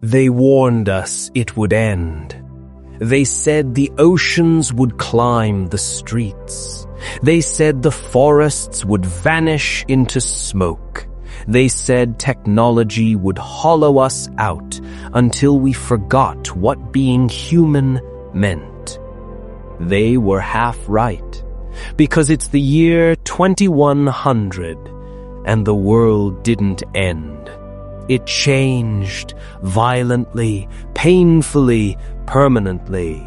They warned us it would end. They said the oceans would climb the streets. They said the forests would vanish into smoke. They said technology would hollow us out until we forgot what being human meant. They were half right, because it's the year 2100, and the world didn't end. It changed violently, painfully, permanently,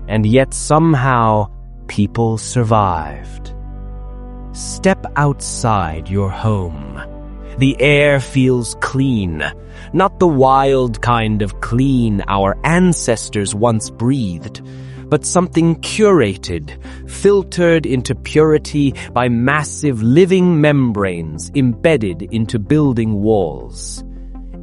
and yet somehow people survived. Step outside your home. The air feels clean, not the wild kind of clean our ancestors once breathed, but something curated, filtered into purity by massive living membranes embedded into building walls.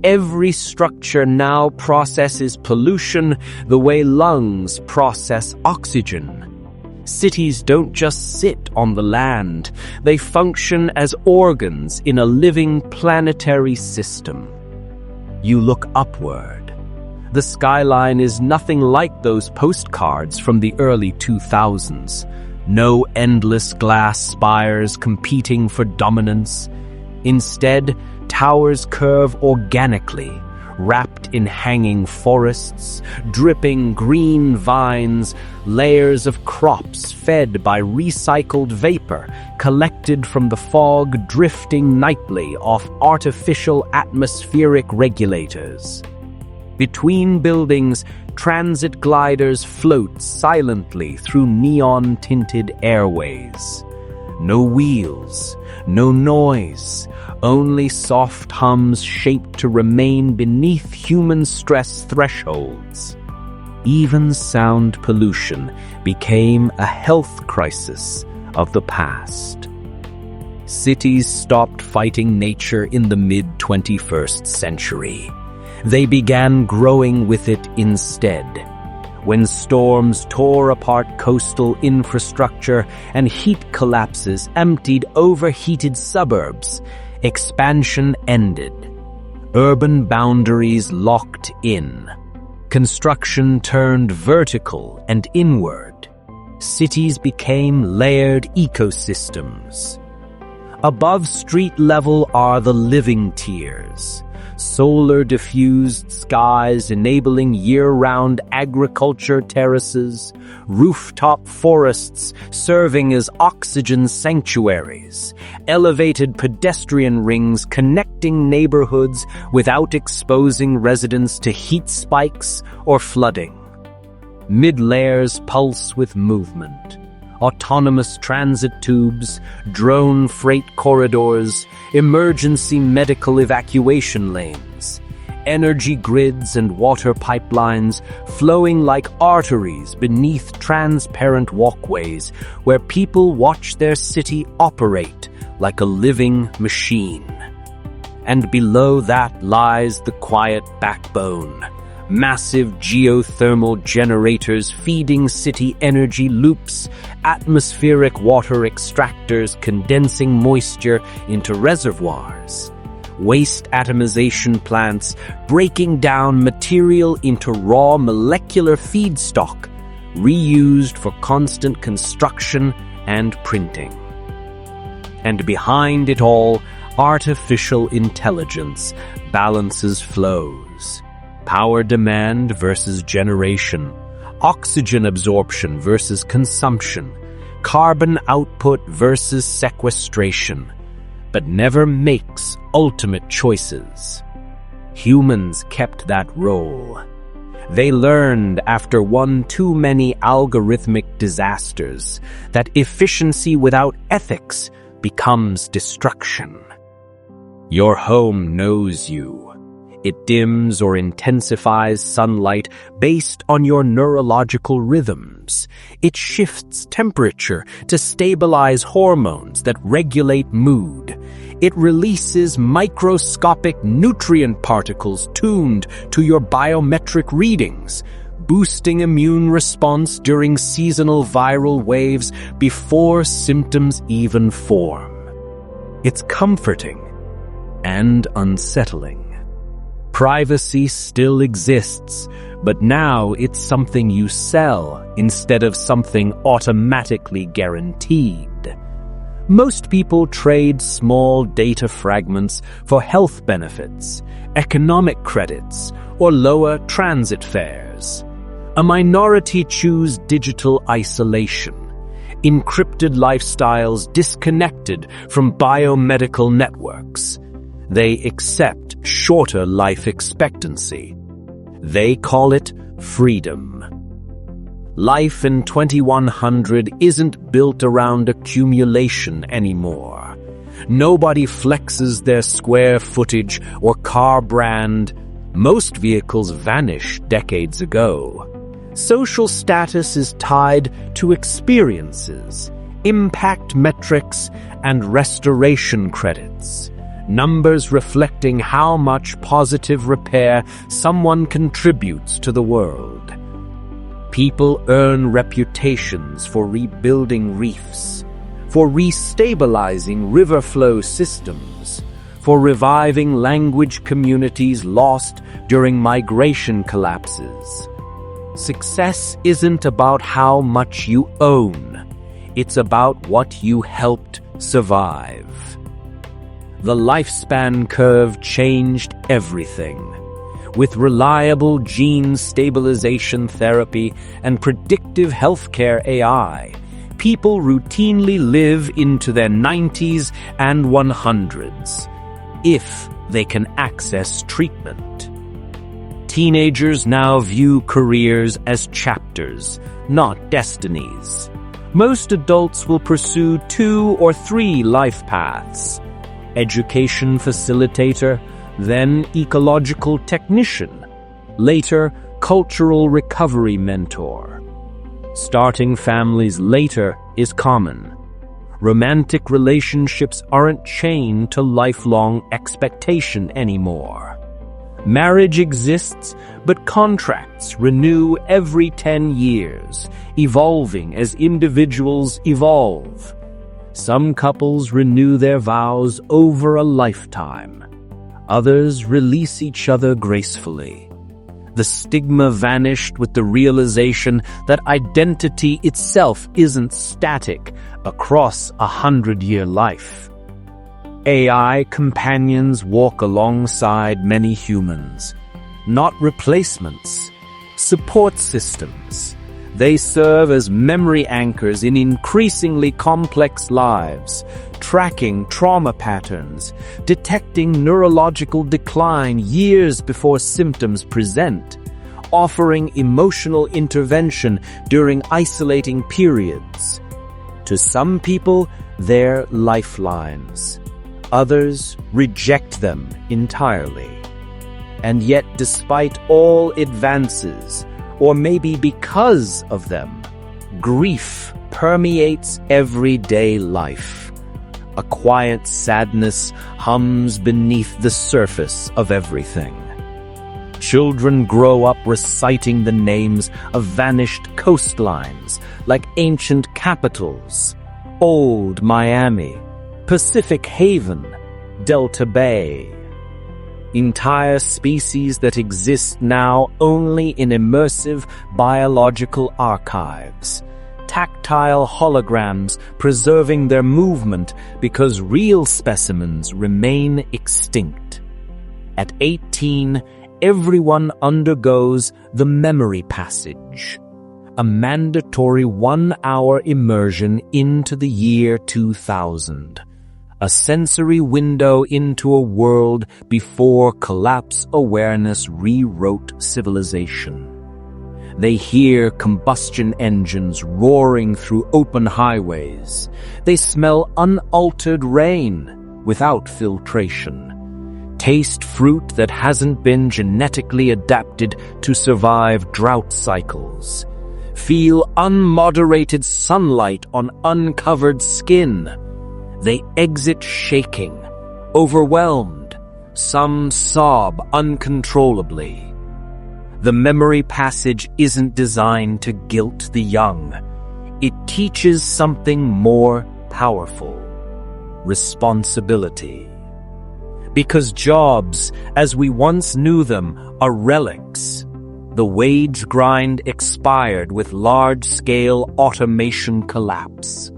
Every structure now processes pollution the way lungs process oxygen. Cities don't just sit on the land, they function as organs in a living planetary system. You look upward. The skyline is nothing like those postcards from the early 2000s. No endless glass spires competing for dominance. Instead, towers curve organically, wrapped in hanging forests, dripping green vines, layers of crops fed by recycled vapor collected from the fog drifting nightly off artificial atmospheric regulators. Between buildings, transit gliders float silently through neon-tinted airways. No wheels, no noise, only soft hums shaped to remain beneath human stress thresholds. Even sound pollution became a health crisis of the past. Cities stopped fighting nature in the mid-21st century. They began growing with it instead. When storms tore apart coastal infrastructure and heat collapses emptied overheated suburbs, expansion ended. Urban boundaries locked in. Construction turned vertical and inward. Cities became layered ecosystems. Above street level are the living tiers. Solar-diffused skies enabling year-round agriculture terraces, rooftop forests serving as oxygen sanctuaries, elevated pedestrian rings connecting neighborhoods without exposing residents to heat spikes or flooding. Mid-layers pulse with movement. Autonomous transit tubes, drone freight corridors, emergency medical evacuation lanes, energy grids and water pipelines flowing like arteries beneath transparent walkways where people watch their city operate like a living machine. And below that lies the quiet backbone. Massive geothermal generators feeding city energy loops, atmospheric water extractors condensing moisture into reservoirs, waste atomization plants breaking down material into raw molecular feedstock, reused for constant construction and printing. And behind it all, artificial intelligence balances flows. Power demand versus generation, oxygen absorption versus consumption, carbon output versus sequestration, but never makes ultimate choices. Humans kept that role. They learned after one too many algorithmic disasters that efficiency without ethics becomes destruction. Your home knows you. It dims or intensifies sunlight based on your neurological rhythms. It shifts temperature to stabilize hormones that regulate mood. It releases microscopic nutrient particles tuned to your biometric readings, boosting immune response during seasonal viral waves before symptoms even form. It's comforting and unsettling. Privacy still exists, but now it's something you sell instead of something automatically guaranteed. Most people trade small data fragments for health benefits, economic credits, or lower transit fares. A minority choose digital isolation, encrypted lifestyles disconnected from biomedical networks. They accept shorter life expectancy. They call it freedom. Life in 2100 isn't built around accumulation anymore. Nobody flexes their square footage or car brand. Most vehicles vanished decades ago. Social status is tied to experiences, impact metrics, and restoration credits. Numbers reflecting how much positive repair someone contributes to the world. People earn reputations for rebuilding reefs, for restabilizing river flow systems, for reviving language communities lost during migration collapses. Success isn't about how much you own. It's about what you helped survive. The lifespan curve changed everything. With reliable gene stabilization therapy and predictive healthcare AI, people routinely live into their 90s and 100s, if they can access treatment. Teenagers now view careers as chapters, not destinies. Most adults will pursue 2 or 3 life paths: education facilitator, then ecological technician, later cultural recovery mentor. Starting families later is common. Romantic relationships aren't chained to lifelong expectation anymore. Marriage exists, but contracts renew every 10 years, evolving as individuals evolve. Some couples renew their vows over a lifetime. Others release each other gracefully. The stigma vanished with the realization that identity itself isn't static across a 100-year life. AI companions walk alongside many humans, not replacements, support systems. They serve as memory anchors in increasingly complex lives, tracking trauma patterns, detecting neurological decline years before symptoms present, offering emotional intervention during isolating periods. To some people, they're lifelines. Others reject them entirely. And yet, despite all advances, or maybe because of them, grief permeates everyday life. A quiet sadness hums beneath the surface of everything. Children grow up reciting the names of vanished coastlines, like ancient capitals: Old Miami, Pacific Haven, Delta Bay. Entire species that exist now only in immersive biological archives. Tactile holograms preserving their movement because real specimens remain extinct. At 18, everyone undergoes the memory passage, a mandatory 1-hour immersion into the year 2000. A sensory window into a world before collapse awareness rewrote civilization. They hear combustion engines roaring through open highways. They smell unaltered rain without filtration. Taste fruit that hasn't been genetically adapted to survive drought cycles. Feel unmoderated sunlight on uncovered skin. They exit shaking, overwhelmed. Some sob uncontrollably. The memory passage isn't designed to guilt the young. It teaches something more powerful: responsibility. Because jobs, as we once knew them, are relics. The wage grind expired with large-scale automation collapse.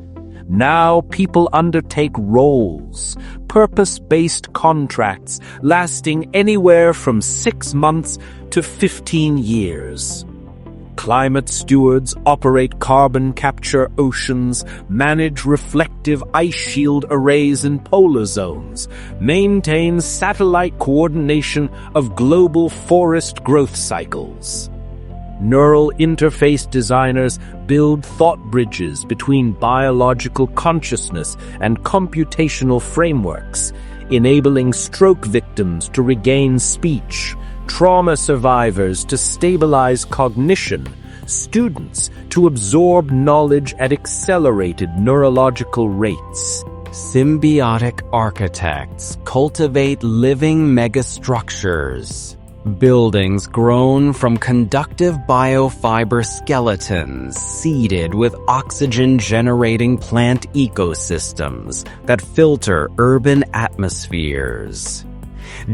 Now people undertake roles, purpose-based contracts lasting anywhere from 6 months to 15 years. Climate stewards operate carbon capture oceans, manage reflective ice shield arrays in polar zones, maintain satellite coordination of global forest growth cycles. Neural interface designers build thought bridges between biological consciousness and computational frameworks, enabling stroke victims to regain speech, trauma survivors to stabilize cognition, students to absorb knowledge at accelerated neurological rates. Symbiotic architects cultivate living megastructures. Buildings grown from conductive biofiber skeletons seeded with oxygen-generating plant ecosystems that filter urban atmospheres.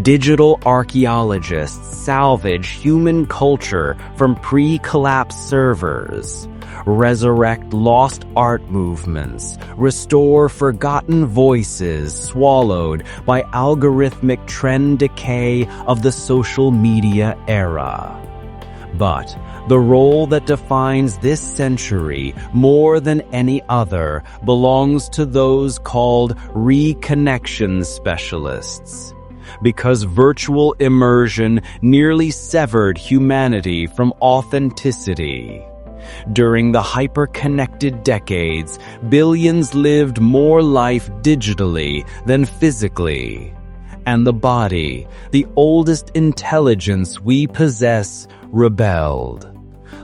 Digital archaeologists salvage human culture from pre-collapse servers, resurrect lost art movements, restore forgotten voices swallowed by algorithmic trend decay of the social media era. But the role that defines this century more than any other belongs to those called reconnection specialists. Because virtual immersion nearly severed humanity from authenticity. During the hyper-connected decades, billions lived more life digitally than physically. And the body, the oldest intelligence we possess, rebelled.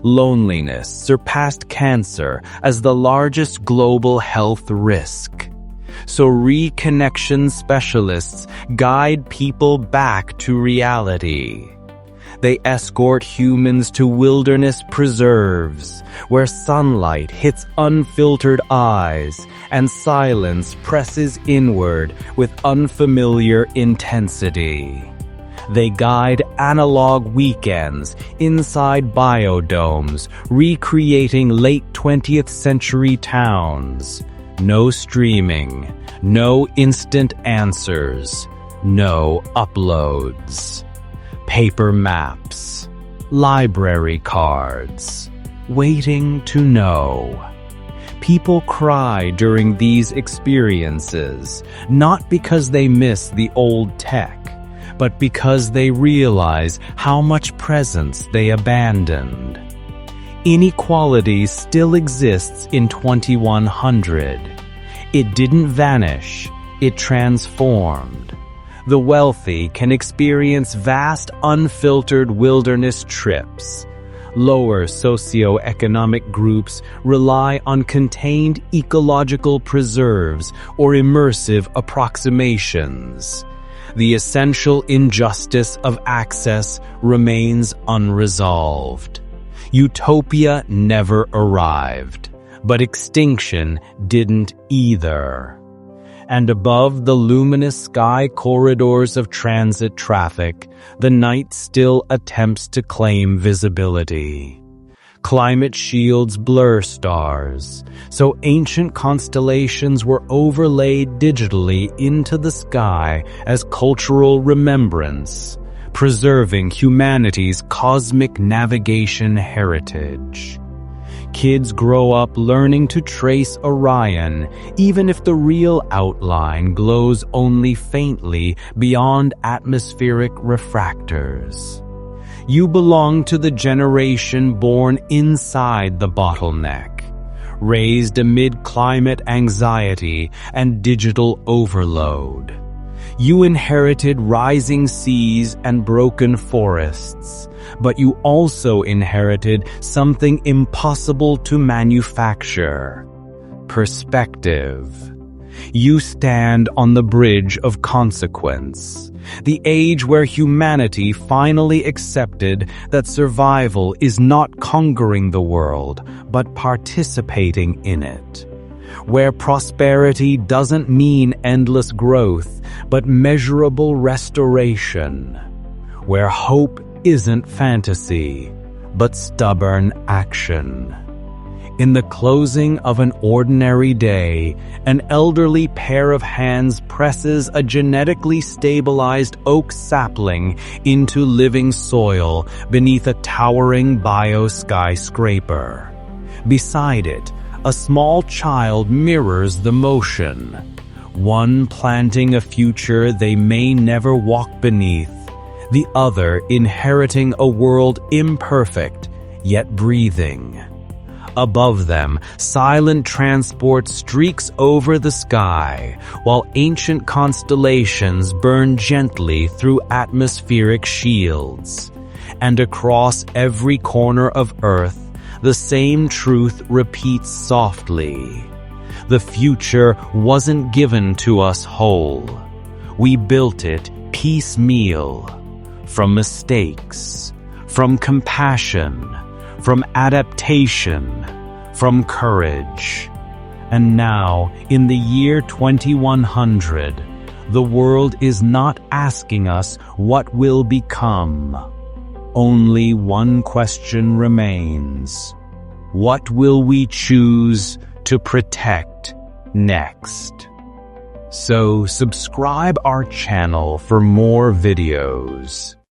Loneliness surpassed cancer as the largest global health risk. So reconnection specialists guide people back to reality. They escort humans to wilderness preserves, where sunlight hits unfiltered eyes and silence presses inward with unfamiliar intensity. They guide analog weekends inside biodomes, recreating late 20th century towns. No streaming, no instant answers, no uploads. Paper maps, library cards, waiting to know. People cry during these experiences, not because they miss the old tech, but because they realize how much presence they abandoned. Inequality still exists in 2100. It didn't vanish, it transformed. The wealthy can experience vast unfiltered wilderness trips. Lower socioeconomic groups rely on contained ecological preserves or immersive approximations. The essential injustice of access remains unresolved. Utopia never arrived, but extinction didn't either. And above the luminous sky corridors of transit traffic, the night still attempts to claim visibility. Climate shields blur stars, so ancient constellations were overlaid digitally into the sky as cultural remembrance, preserving humanity's cosmic navigation heritage. Kids grow up learning to trace Orion, even if the real outline glows only faintly beyond atmospheric refractors. You belong to the generation born inside the bottleneck, raised amid climate anxiety and digital overload. You inherited rising seas and broken forests, but you also inherited something impossible to manufacture: perspective. You stand on the bridge of consequence, the age where humanity finally accepted that survival is not conquering the world, but participating in it. where prosperity doesn't mean endless growth, but measurable restoration, where hope isn't fantasy, but stubborn action. In the closing of an ordinary day, an elderly pair of hands presses a genetically stabilized oak sapling into living soil beneath a towering bio-skyscraper. Beside it, a small child mirrors the motion, one planting a future they may never walk beneath, the other inheriting a world imperfect, yet breathing. Above them, silent transport streaks over the sky, while ancient constellations burn gently through atmospheric shields. And across every corner of Earth, the same truth repeats softly. The future wasn't given to us whole. We built it piecemeal, from mistakes, from compassion, from adaptation, from courage. And now, in the year 2100, the world is not asking us what will become. Only one question remains. What will we choose to protect next? So subscribe our channel for more videos.